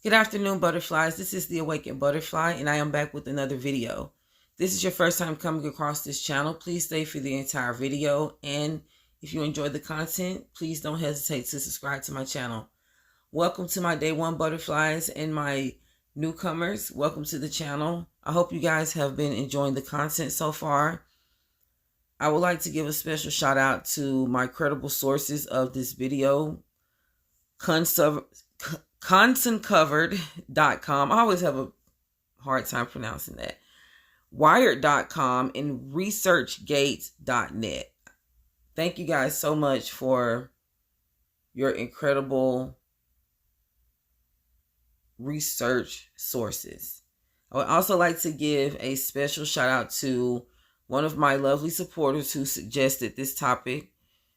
Good afternoon, butterflies. This is the Awakened Butterfly, and I am back with another video. This is your first time coming across this channel. Please stay for the entire video, and if you enjoy the content, please don't hesitate to subscribe to my channel. Welcome to my day one butterflies and my newcomers. Welcome to the channel. I hope you guys have been enjoying the content so far. I would like to give a special shout out to my credible sources of this video, Consoncovered.com. I always have a hard time pronouncing that. Wired.com and ResearchGate.net. Thank you guys so much for your incredible research sources. I would also like to give a special shout out to one of my lovely supporters who suggested this topic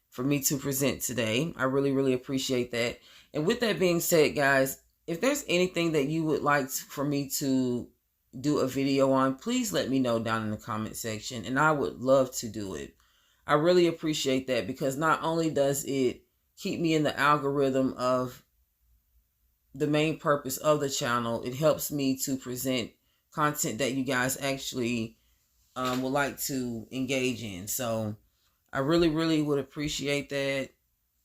for me to present today. I really appreciate that. And with that being said, guys, if there's anything that you would like for me to do a video on, please let me know down in the comment section, and I would love to do it. I really appreciate that, because not only does it keep me in the algorithm of the main purpose of the channel, it helps me to present content that you guys actually would like to engage in. So I really would appreciate that.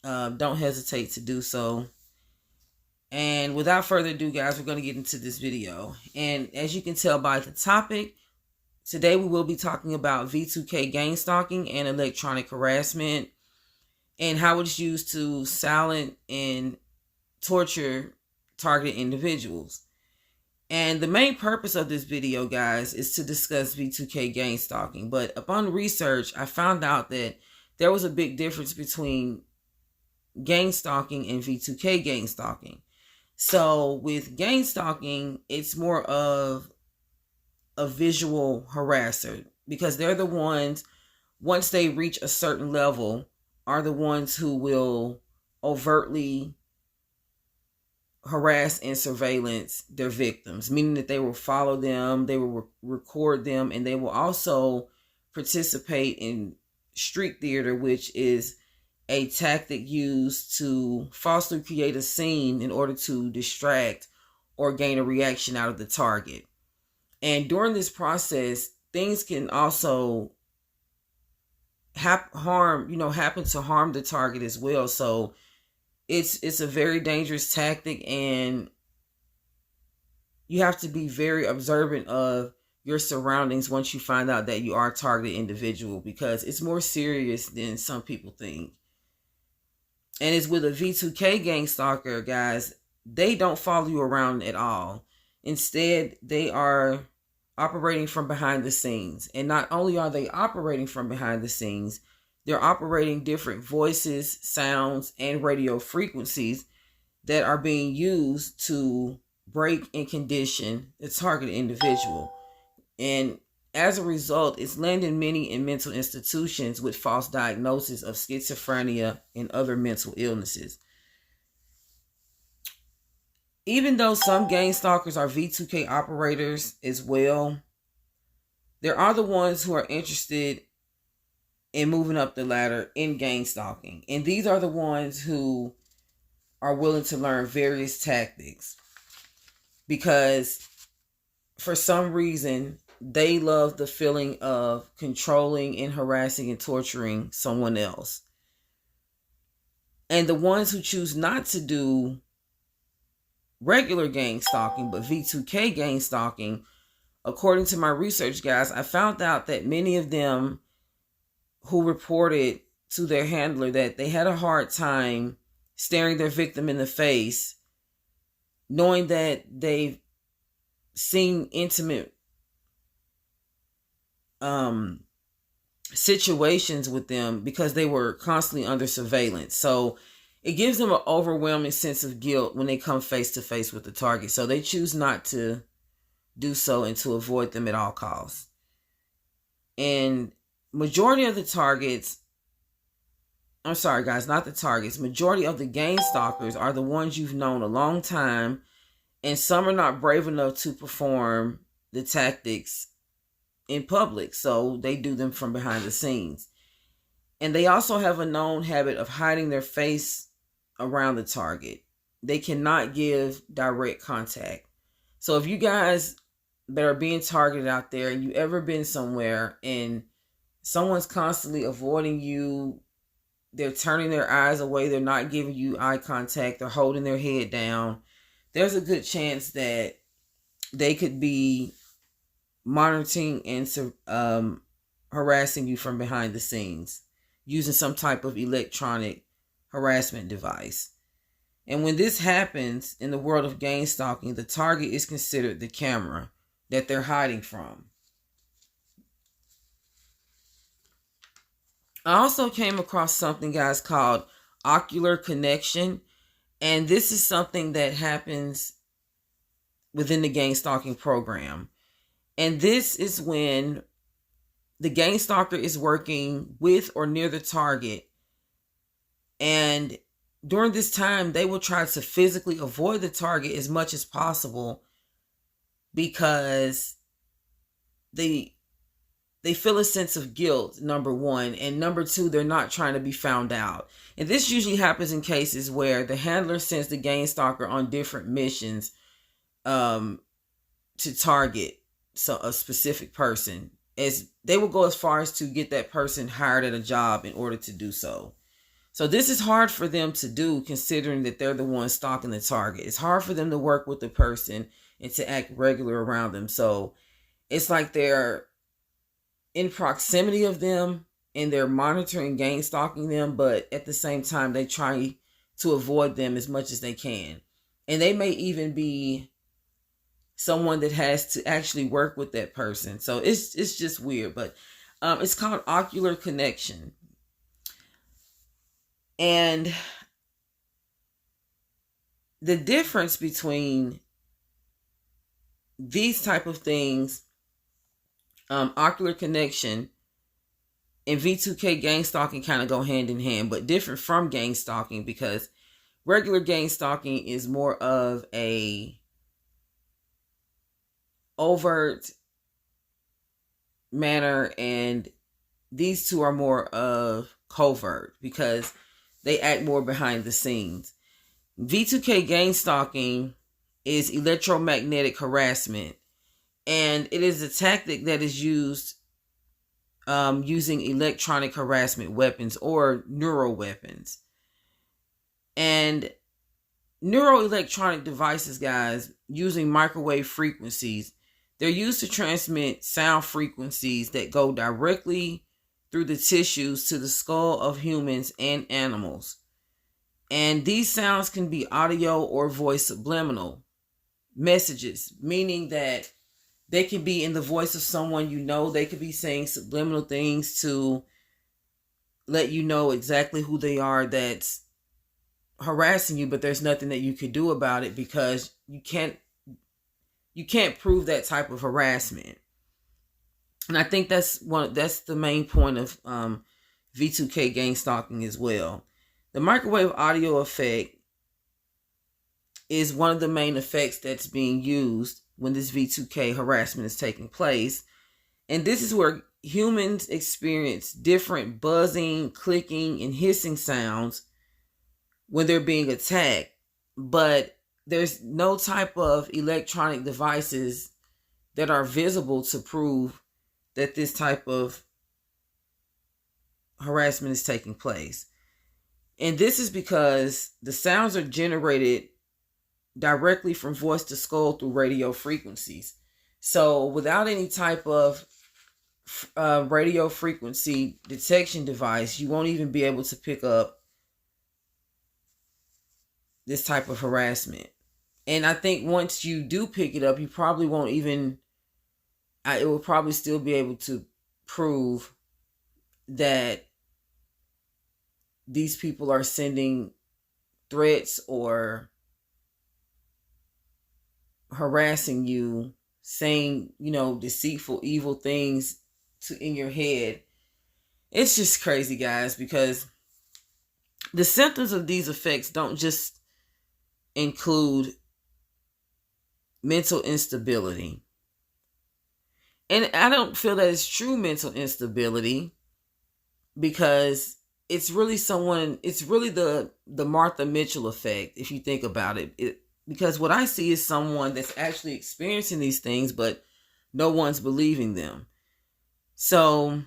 Don't hesitate to do so. And without further ado, guys, we're going to get into this video. And as you can tell by the topic, today we will be talking about V2k Gangstalking and electronic harassment, and how it's used to silence and torture targeted individuals. And the main purpose of this video, guys, is to discuss V2k Gangstalking. But upon research, I found out that there was a big difference between gangstalking and V2k Gangstalking. So with gangstalking, it's more of a visual harasser, because they're the ones, once they reach a certain level, are the ones who will overtly harass and surveillance their victims, meaning that they will follow them, they will record them, and they will also participate in street theater, which is a tactic used to falsely create a scene in order to distract or gain a reaction out of the target. And during this process, things can also happen to harm the target as well. So it's a very dangerous tactic, and you have to be very observant of your surroundings once you find out that you are a targeted individual, because it's more serious than some people think. And it's with a V2k gang stalker, guys, they don't follow you around at all. Instead, they are operating from behind the scenes. And not only are they operating from behind the scenes, they're operating different voices, sounds, and radio frequencies that are being used to break and condition the targeted individual. And as a result, it's landing many in mental institutions with false diagnosis of schizophrenia and other mental illnesses. Even though some gang stalkers are V2k operators as well, there are the ones who are interested in moving up the ladder in gang stalking. And these are the ones who are willing to learn various tactics, because for some reason, they love the feeling of controlling and harassing and torturing someone else. And the ones who choose not to do regular gang stalking, but V2k gang stalking, according to my research, guys, I found out that many of them who reported to their handler that they had a hard time staring their victim in the face, knowing that they've seen intimate situations with them, because they were constantly under surveillance. So it gives them an overwhelming sense of guilt when they come face to face with the target. So they choose not to do so and to avoid them at all costs. And majority of the targets, I'm sorry guys, not the targets, majority of the gang stalkers are the ones you've known a long time, and some are not brave enough to perform the tactics in public, so they do them from behind the scenes. And they also have a known habit of hiding their face around the target. they cannot give direct contact. So if you guys that are being targeted out there, and you ever been somewhere and someone's constantly avoiding you, they're turning their eyes away, they're not giving you eye contact, they're holding their head down, there's a good chance that they could be monitoring and harassing you from behind the scenes using some type of electronic harassment device. And when this happens in the world of gang stalking, the target is considered the camera that they're hiding from. I also came across something, guys, called ocular connection. And this is something that happens within the gang stalking program. And this is when the gang stalker is working with or near the target. And during this time, they will try to physically avoid the target as much as possible because they feel a sense of guilt, number one. And number two, they're not trying to be found out. And this usually happens in cases where the handler sends the gang stalker on different missions to target a specific person. As they will go as far as to get that person hired at a job in order to do so. So this is hard for them to do, considering that they're the ones stalking the target. It's hard for them to work with the person and to act regular around them. So it's like they're in proximity of them and they're monitoring, gang stalking them, but at the same time, they try to avoid them as much as they can. And they may even be someone that has to actually work with that person. So it's just weird, but it's called ocular connection. And the difference between these type of things, ocular connection and V2k gang stalking, kind of go hand in hand, but different from gang stalking, because regular gang stalking is more of a overt manner, and these two are more of covert because they act more behind the scenes. V2k gang stalking is electromagnetic harassment, and it is a tactic that is used using electronic harassment weapons or neural weapons. And neuroelectronic devices, guys, using microwave frequencies, they're used to transmit sound frequencies that go directly through the tissues to the skull of humans and animals. And these sounds can be audio or voice subliminal messages, meaning that they can be in the voice of someone you know. They could be saying subliminal things to let you know exactly who they are that's harassing you, but there's nothing that you could do about it because you can't prove that type of harassment. And I think that's the main point of V2k gang stalking as well. The microwave audio effect is one of the main effects that's being used when this V2k harassment is taking place. And this is where humans experience different buzzing, clicking, and hissing sounds when they're being attacked. But there's no type of electronic devices that are visible to prove that this type of harassment is taking place. And this is because the sounds are generated directly from voice to skull through radio frequencies. So without any type of radio frequency detection device, you won't even be able to pick up this type of harassment. And I think once you do pick it up, you probably won't even, it will probably still be able to prove that these people are sending threats or harassing you, saying, deceitful, evil things in your head. It's just crazy, guys, because the symptoms of these effects don't just include mental instability. And I don't feel that it's true mental instability, because it's really someone, it's really the Martha Mitchell effect, if you think about it. Because what I see is someone that's actually experiencing these things, but no one's believing them. So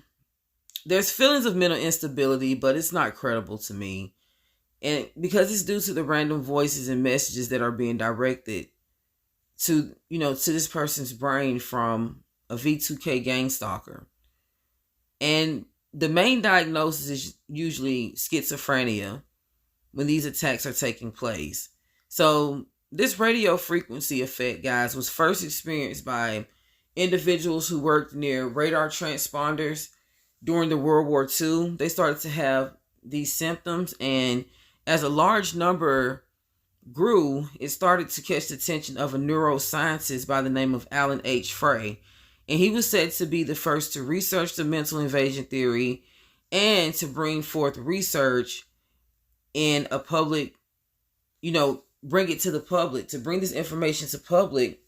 there's feelings of mental instability, but it's not credible to me. And because it's due to the random voices and messages that are being directed to, to this person's brain from a V2k Gangstalker. And the main diagnosis is usually schizophrenia when these attacks are taking place. So this radio frequency effect, guys, was first experienced by individuals who worked near radar transponders during the World War II. They started to have these symptoms, and as a large number grew, it started to catch the attention of a neuroscientist by the name of Alan H. Frey. And he was said to be the first to research the mental invasion theory and to bring forth research in a public, bring it to the public, to bring this information to public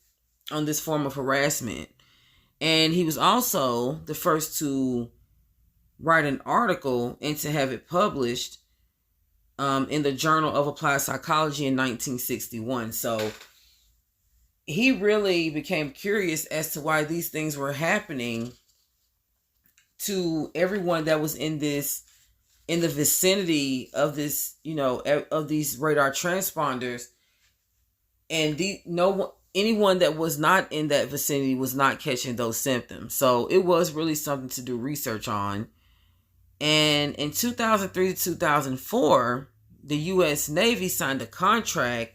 on this form of harassment. And he was also the first to write an article and to have it published in the Journal of Applied Psychology in 1961. So he really became curious as to why these things were happening to everyone that was in the vicinity of this, of these radar transponders. And anyone that was not in that vicinity was not catching those symptoms. So it was really something to do research on. And in 2003 to 2004, the U.S. Navy signed a contract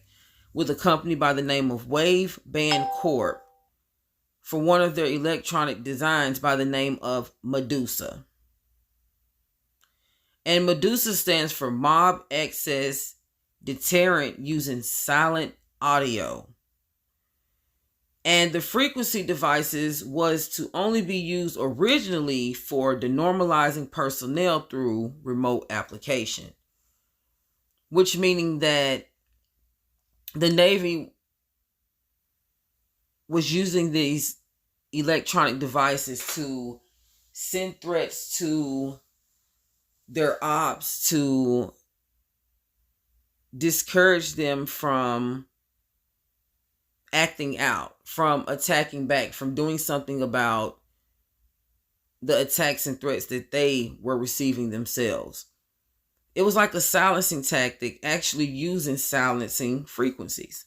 with a company by the name of Wave Band Corp for one of their electronic designs by the name of Medusa. And Medusa stands for Mob Access Deterrent using Silent Audio. And the frequency devices was to only be used originally for denormalizing personnel through remote application. Which meaning that the Navy was using these electronic devices to send threats to their ops to discourage them from acting out, from attacking back, from doing something about the attacks and threats that they were receiving themselves. It was like a silencing tactic, actually using silencing frequencies.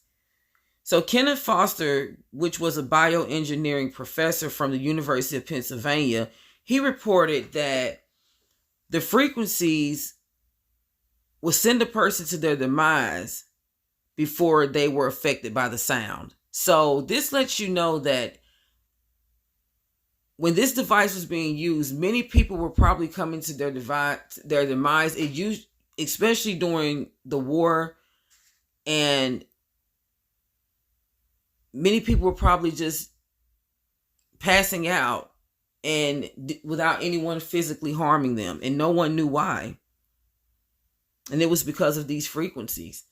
So Kenneth Foster, which was a bioengineering professor from the University of Pennsylvania, he reported that the frequencies would send a person to their demise before they were affected by the sound. So this lets you know that when this device was being used, many people were probably coming to their demise. It used, especially during the war, and many people were probably just passing out and without anyone physically harming them, and no one knew why. And it was because of these frequencies.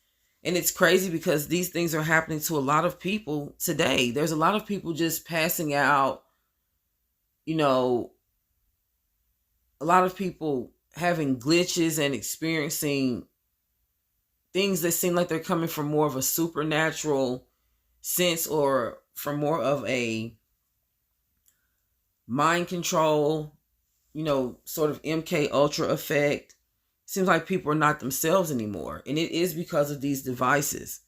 And it's crazy because these things are happening to a lot of people today. There's a lot of people just passing out, a lot of people having glitches and experiencing things that seem like they're coming from more of a supernatural sense or from more of a mind control, sort of MK Ultra effect. Seems like people are not themselves anymore. And it is because of these devices.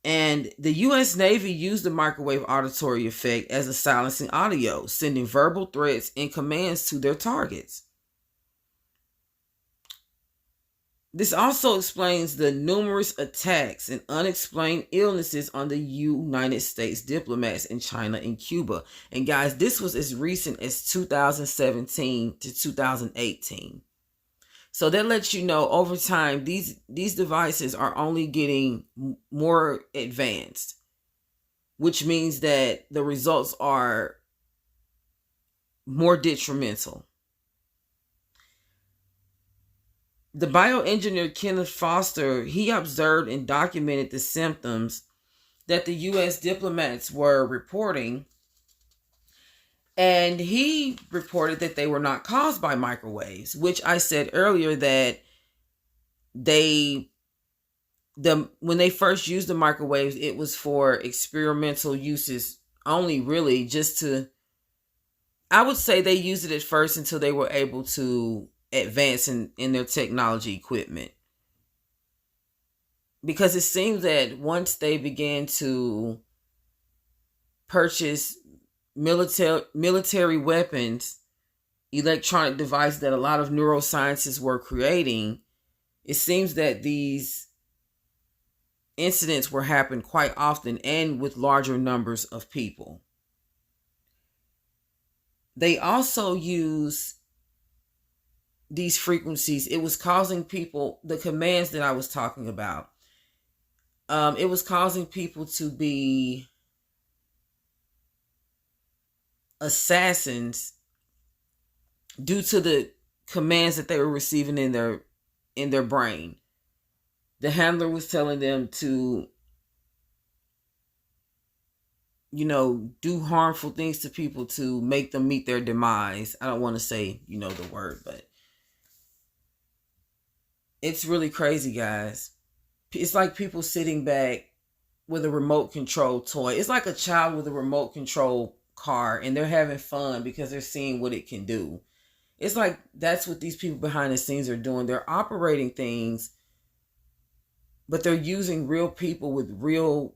And the U.S. Navy used the microwave auditory effect as a silencing audio, sending verbal threats and commands to their targets. This also explains the numerous attacks and unexplained illnesses on the United States diplomats in China and Cuba. And guys, this was as recent as 2017 to 2018. So that lets you know over time, these devices are only getting more advanced, which means that the results are more detrimental. The bioengineer Kenneth Foster, he observed and documented the symptoms that the U.S. diplomats were reporting. And he reported that they were not caused by microwaves, which I said earlier that when they first used the microwaves, it was for experimental uses only, really, just to, I would say they used it at first until they were able to advance in their technology equipment. Because it seems that once they began to purchase military weapons, electronic devices that a lot of neuroscientists were creating, it seems that these incidents were happening quite often and with larger numbers of people. They also use these frequencies. It was causing people, the commands that I was talking about, it was causing people to be assassins due to the commands that they were receiving in their brain. The handler was telling them to, do harmful things to people to make them meet their demise. I don't want to say, the word, but it's really crazy, guys. It's like people sitting back with a remote control toy. It's like a child with a remote control car, and they're having fun because they're seeing what it can do. It's like that's what these people behind the scenes are doing. They're operating things, but they're using real people with real,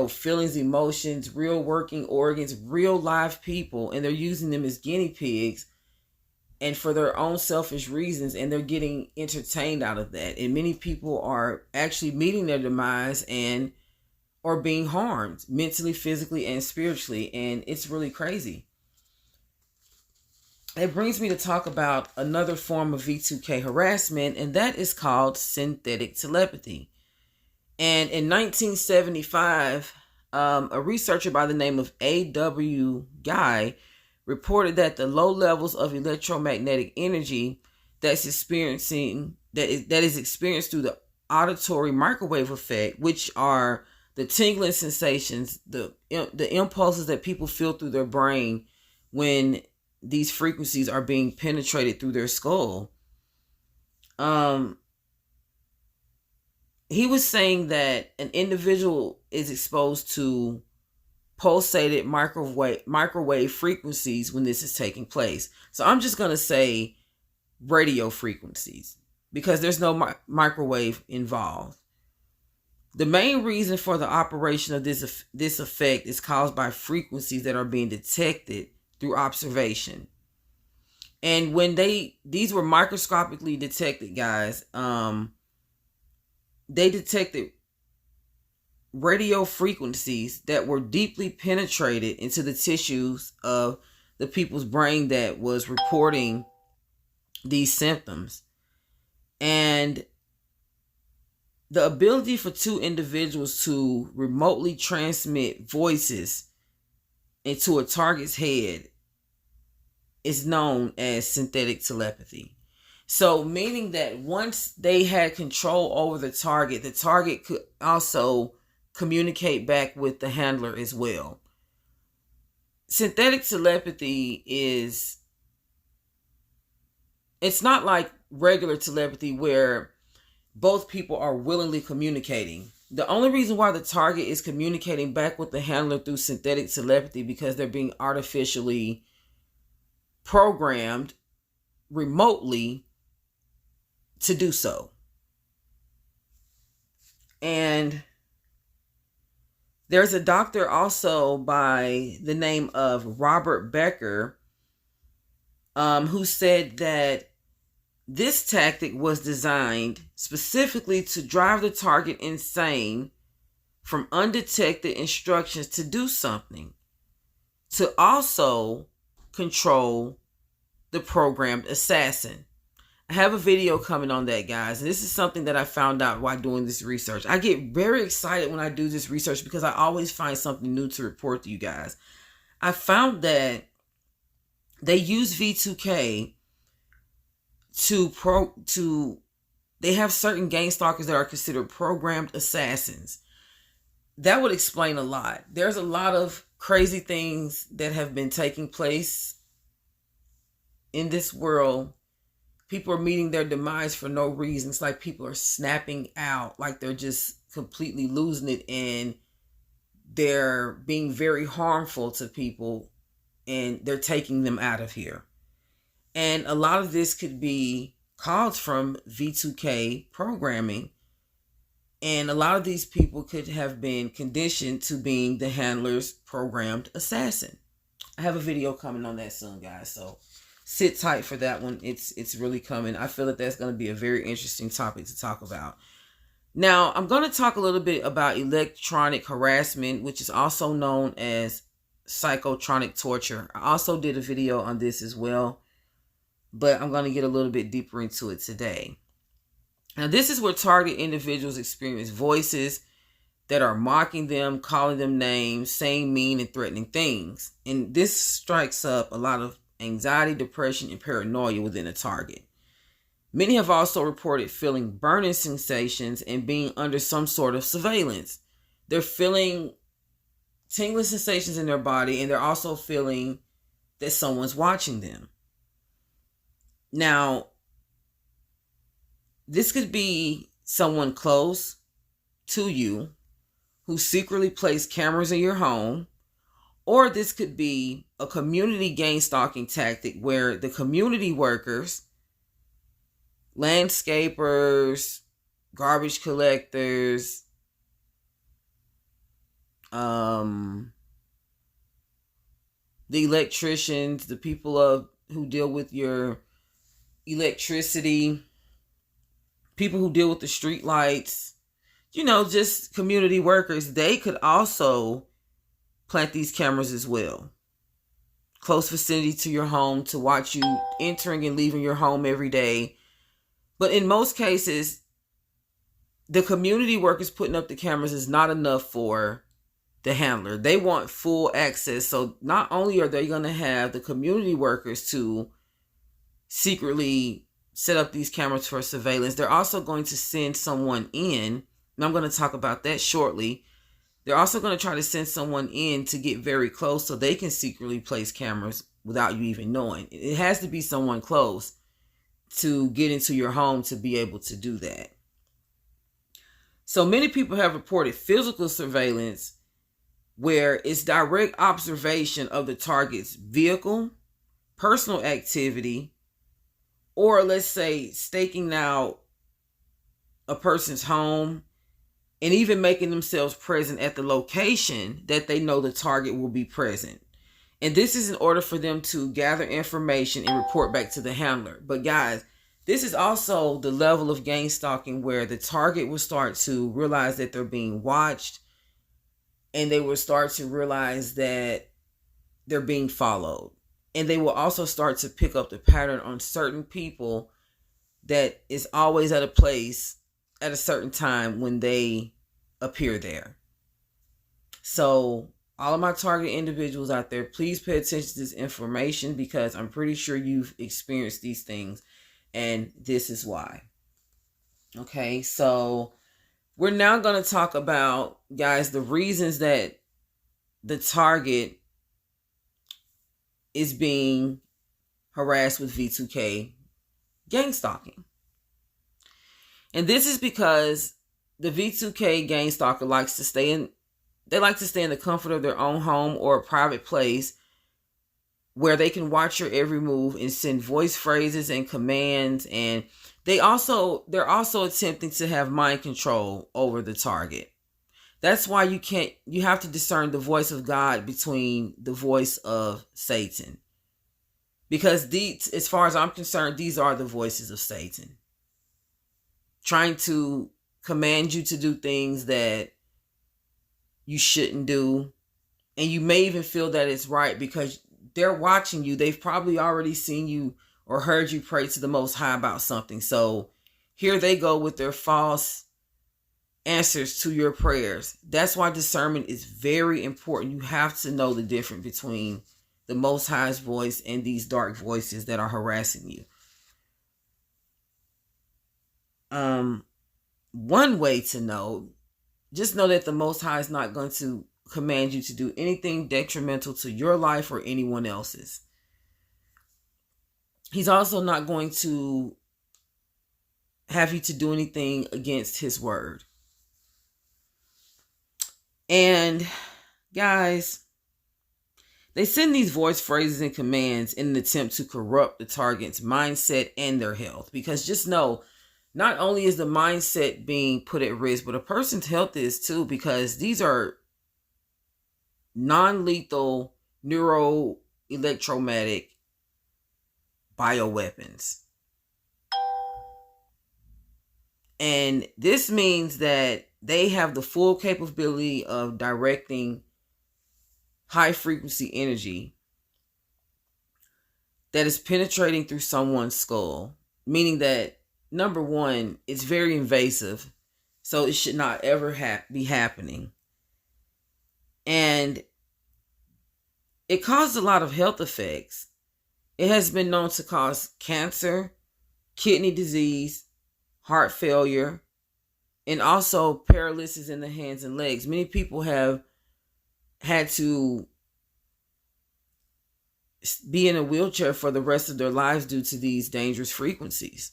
feelings, emotions, real working organs, real live people, and they're using them as guinea pigs and for their own selfish reasons, and they're getting entertained out of that. And many people are actually meeting their demise and or being harmed mentally, physically, and spiritually, and it's really crazy. It brings me to talk about another form of V2k harassment, and that is called synthetic telepathy. And in 1975, a researcher by the name of A.W. Guy reported that the low levels of electromagnetic energy that is experienced through the auditory microwave effect, which are the tingling sensations, the impulses that people feel through their brain when these frequencies are being penetrated through their skull. He was saying that an individual is exposed to pulsated microwave frequencies when this is taking place. So I'm just going to say radio frequencies because there's no microwave involved. The main reason for the operation of this effect is caused by frequencies that are being detected through observation. And when these were microscopically detected, guys, they detected radio frequencies that were deeply penetrated into the tissues of the people's brain that was reporting these symptoms. And the ability for two individuals to remotely transmit voices into a target's head is known as synthetic telepathy. So meaning that once they had control over the target could also communicate back with the handler as well. Synthetic telepathy it's not like regular telepathy where both people are willingly communicating. The only reason why the target is communicating back with the handler through synthetic telepathy because they're being artificially programmed remotely to do so. And there's a doctor also by the name of Robert Becker who said that this tactic was designed specifically to drive the target insane from undetected instructions to do something, to also control the programmed assassin. I have a video coming on that, guys. And this is something that I found out while doing this research. I get very excited when I do this research because I always find something new to report to you guys. I found that they use V2k they have certain gangstalkers that are considered programmed assassins. That would explain a lot. There's a lot of crazy things that have been taking place in this world. People are meeting their demise for no reason. It's like people are snapping out, like they're just completely losing it, and they're being very harmful to people, and they're taking them out of here. And a lot of this could be caused from V2k programming. And a lot of these people could have been conditioned to being the handler's programmed assassin. I have a video coming on that soon, guys. So sit tight for that one. It's really coming. I feel that that's going to be a very interesting topic to talk about. Now, I'm going to talk a little bit about electronic harassment, which is also known as psychotronic torture. I also did a video on this as well, but I'm going to get a little bit deeper into it today. Now, this is where target individuals experience voices that are mocking them, calling them names, saying mean and threatening things. And this strikes up a lot of anxiety, depression, and paranoia within a target. Many have also reported feeling burning sensations and being under some sort of surveillance. They're feeling tingling sensations in their body, and they're also feeling that someone's watching them. Now, this could be someone close to you who secretly placed cameras in your home, or this could be a community gang stalking tactic where the community workers, landscapers, garbage collectors, the electricians, the people who deal with your electricity, people who deal with the street lights, just community workers, they could also plant these cameras as well. Close vicinity to your home to watch you entering and leaving your home every day. But in most cases, the community workers putting up the cameras is not enough for the handler. They want full access. So not only are they going to have the community workers to secretly set up these cameras for surveillance, they're also going to send someone in, and I'm going to talk about that shortly. They're also going to try to send someone in to get very close so they can secretly place cameras without you even knowing. It has to be someone close to get into your home to be able to do that. So many people have reported physical surveillance where it's direct observation of the target's vehicle, personal activity, or let's say staking out a person's home and even making themselves present at the location that they know the target will be present. And this is in order for them to gather information and report back to the handler. But guys, this is also the level of gang stalking where the target will start to realize that they're being watched, and they will start to realize that they're being followed. And they will also start to pick up the pattern on certain people that is always at a place at a certain time when they appear there. So all of my target individuals out there, please pay attention to this information, because I'm pretty sure you've experienced these things, and this is why. Okay, so we're now going to talk about, guys, the reasons that the target is being harassed with V2k Gangstalking. And this is because the V2k gang stalker likes to stay in the comfort of their own home or a private place where they can watch your every move and send voice phrases and commands. And they're also attempting to have mind control over the target. That's why you have to discern the voice of God between the voice of Satan. Because as far as I'm concerned, these are the voices of Satan, trying to command you to do things that you shouldn't do. And you may even feel that it's right because they're watching you. They've probably already seen you or heard you pray to the Most High about something. So here they go with their false answers to your prayers. That's why discernment is very important. You have to know the difference between the Most High's voice and these dark voices that are harassing you. One way to know, just know that the Most High is not going to command you to do anything detrimental to your life or anyone else's. He's also not going to have you to do anything against his word. And guys, they send these voice phrases and commands in an attempt to corrupt the target's mindset and their health. Because just know, not only is the mindset being put at risk, but a person's health is too, because these are non-lethal neuroelectromagnetic bioweapons. And this means that they have the full capability of directing high frequency energy that is penetrating through someone's skull, meaning that, number one, it's very invasive, so it should not ever be happening. And it causes a lot of health effects. It has been known to cause cancer, kidney disease, heart failure, and also paralysis in the hands and legs. Many people have had to be in a wheelchair for the rest of their lives due to these dangerous frequencies.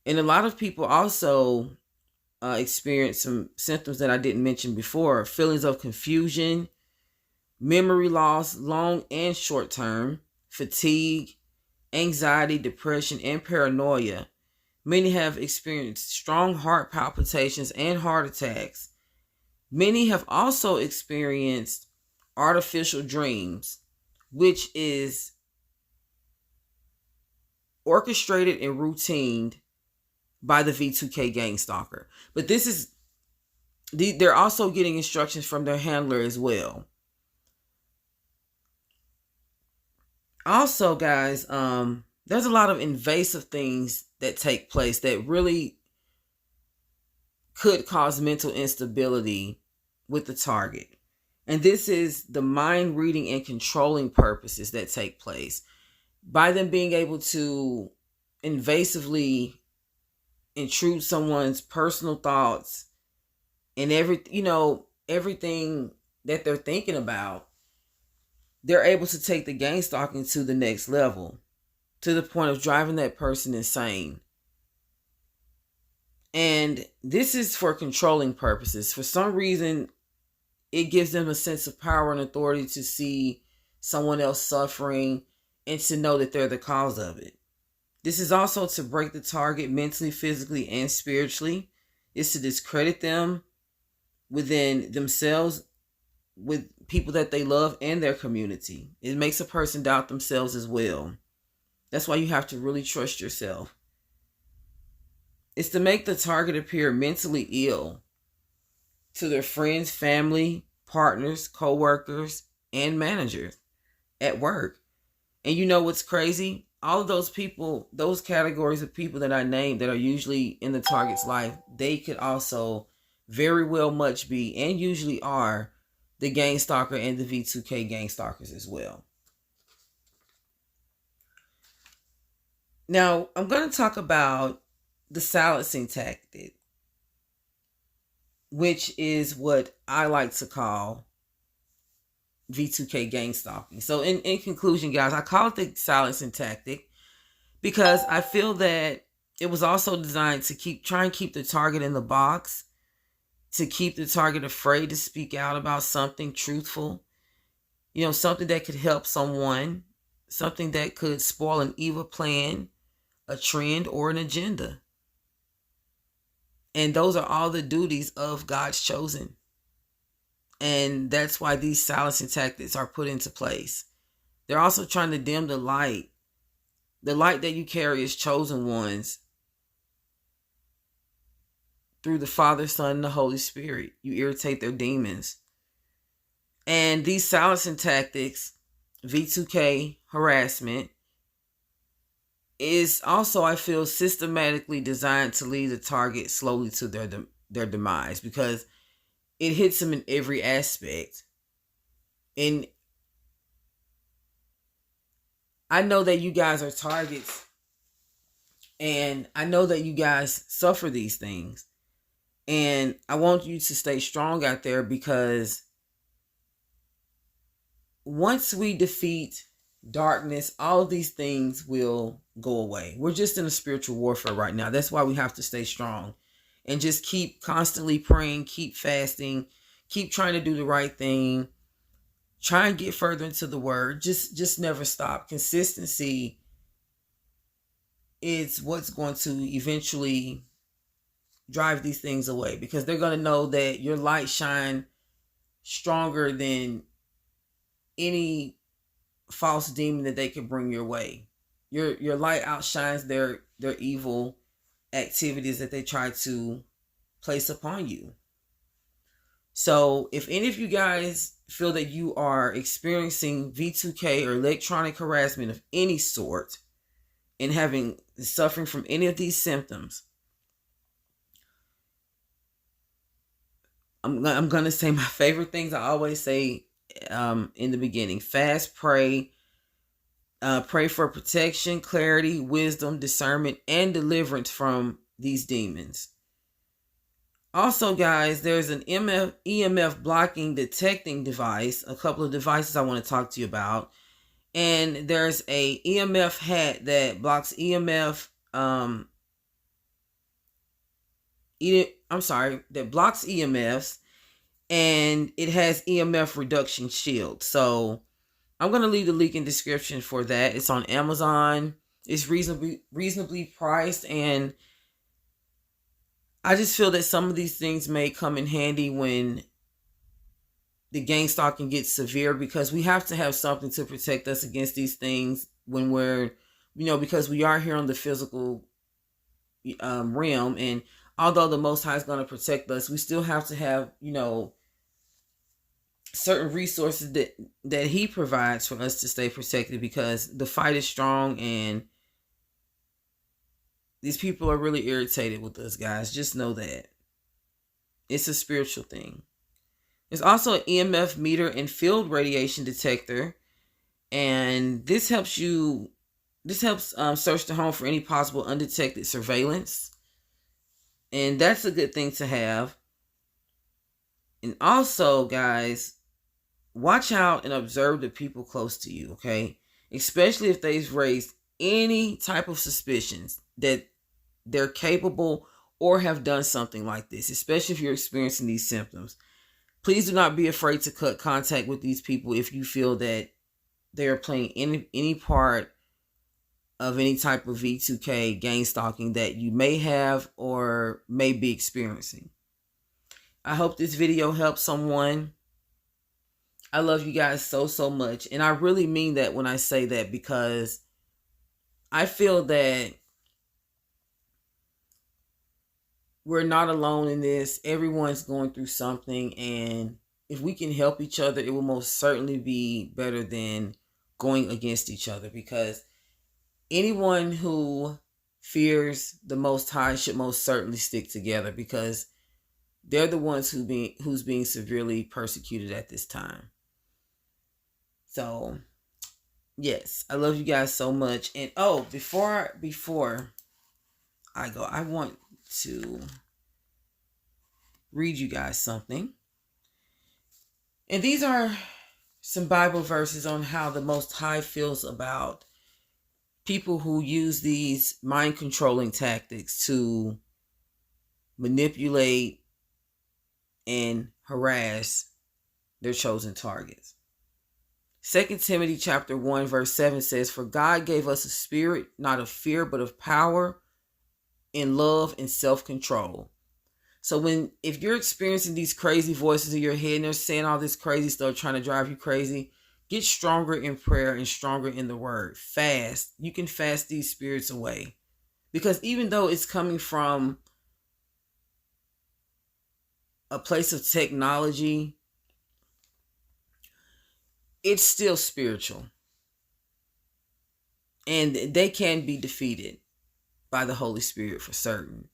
And a lot of people also experience some symptoms that I didn't mention before: feelings of confusion, memory loss, long and short term, fatigue, anxiety, depression, and paranoia. Many have experienced strong heart palpitations and heart attacks. Many have also experienced artificial dreams, which is orchestrated and routined by the V2k Gangstalker. But they're also getting instructions from their handler as well. Also, guys, there's a lot of invasive things that take place that really could cause mental instability with the target. And this is the mind reading and controlling purposes that take place. By them being able to invasively intrude someone's personal thoughts and everything that they're thinking about, they're able to take the gang stalking to the next level, to the point of driving that person insane. And this is for controlling purposes. For some reason, it gives them a sense of power and authority to see someone else suffering and to know that they're the cause of it. This is also to break the target mentally, physically, and spiritually. It's to discredit them within themselves, with people that they love and their community. It makes a person doubt themselves as well. That's why you have to really trust yourself. It's to make the target appear mentally ill to their friends, family, partners, co-workers, and managers at work. And you know what's crazy? All of those people, those categories of people that I named that are usually in the target's life, they could also very well much be, and usually are, the gang stalker and the V2k gang stalkers as well. Now, I'm going to talk about the silencing tactic, which is what I like to call V2k gang stalking. So in conclusion, guys, I call it the silencing tactic because I feel that it was also designed to try and keep the target in the box, to keep the target afraid to speak out about something truthful, something that could help someone, something that could spoil an evil plan, a trend, or an agenda. And those are all the duties of God's chosen. And that's why these silencing tactics are put into place. They're also trying to dim the light that you carry as chosen ones through the Father, Son, and the Holy Spirit. You irritate their demons. And these silencing tactics, V2k harassment, is also, I feel, systematically designed to lead the target slowly to their demise, because it hits them in every aspect. And I know that you guys are targets, and I know that you guys suffer these things. And I want you to stay strong out there, because once we defeat darkness, all of these things will go away. We're just in a spiritual warfare right now. That's why we have to stay strong and just keep constantly praying, keep fasting, keep trying to do the right thing, try and get further into the word. Just never stop. Consistency is what's going to eventually drive these things away, because they're going to know that your light shine stronger than any false demon that they can bring your way. Your light outshines their evil activities that they try to place upon you. So if any of you guys feel that you are experiencing V2k or electronic harassment of any sort and suffering from any of these symptoms, I'm going to say my favorite things I always say in the beginning. Fast, pray. Pray for protection, clarity, wisdom, discernment, and deliverance from these demons. Also, guys, there's an EMF blocking detecting device, a couple of devices I want to talk to you about. And there's a EMF hat that blocks EMF, that blocks EMFs, and it has EMF reduction shield. So I'm going to leave the link in the description for that. It's on Amazon. It's reasonably priced, and I just feel that some of these things may come in handy when the gang stalking gets severe, because we have to have something to protect us against these things when we're, because we are here on the physical realm, and although the Most High is going to protect us, we still have to have, certain resources that he provides for us to stay protected, because the fight is strong and these people are really irritated with us, guys. Just know that it's a spiritual thing. There's also an EMF meter and field radiation detector, and this helps search the home for any possible undetected surveillance, and that's a good thing to have. And also, guys, watch out and observe the people close to you, okay? Especially if they've raised any type of suspicions that they're capable or have done something like this, especially if you're experiencing these symptoms. Please do not be afraid to cut contact with these people if you feel that they are playing any part of any type of V2k gang stalking that you may have or may be experiencing. I hope this video helps someone. I love you guys so much. And I really mean that when I say that, because I feel that we're not alone in this. Everyone's going through something. And if we can help each other, it will most certainly be better than going against each other. Because anyone who fears the Most High should most certainly stick together, because they're the ones who's being severely persecuted at this time. So, yes, I love you guys so much. And before I go, I want to read you guys something. And these are some Bible verses on how the Most High feels about people who use these mind controlling tactics to manipulate and harass their chosen targets. 2 Timothy chapter 1 verse 7 says, "For God gave us a spirit not of fear but of power, in love and self-control." So if you're experiencing these crazy voices in your head and they're saying all this crazy stuff trying to drive you crazy, get stronger in prayer and stronger in the word. Fast. You can fast these spirits away. Because even though it's coming from a place of technology, it's still spiritual. And they can be defeated by the Holy Spirit for certain.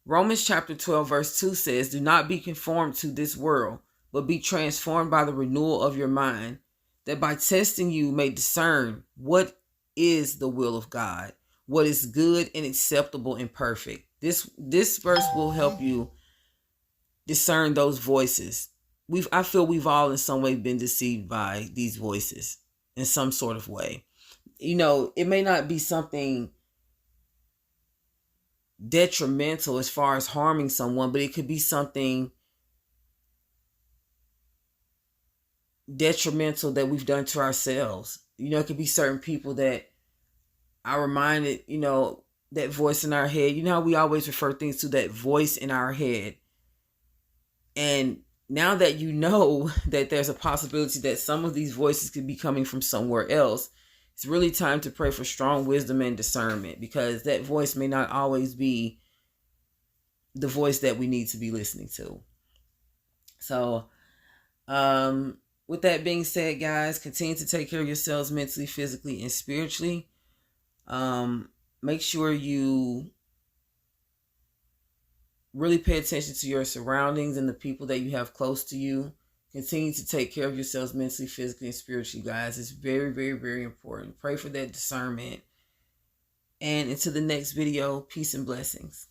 Romans chapter 12 verse 2 says, "Do not be conformed to this world, but be transformed by the renewal of your mind, that by testing you may discern what is the will of God, what is good and acceptable and perfect." This verse will help you discern those voices I feel we've all in some way been deceived by these voices in some sort of way. You know, it may not be something detrimental as far as harming someone, but it could be something detrimental that we've done to ourselves. You know, it could be certain people that are reminded, you know, that voice in our head. You know how we always refer things to that voice in our head. And now that you know that there's a possibility that some of these voices could be coming from somewhere else, it's really time to pray for strong wisdom and discernment, because that voice may not always be the voice that we need to be listening to. So, with that being said, guys, continue to take care of yourselves mentally, physically, and spiritually. Make sure you really pay attention to your surroundings and the people that you have close to you. Continue to take care of yourselves mentally, physically, and spiritually, guys. It's very, very, very important. Pray for that discernment. And until the next video, peace and blessings.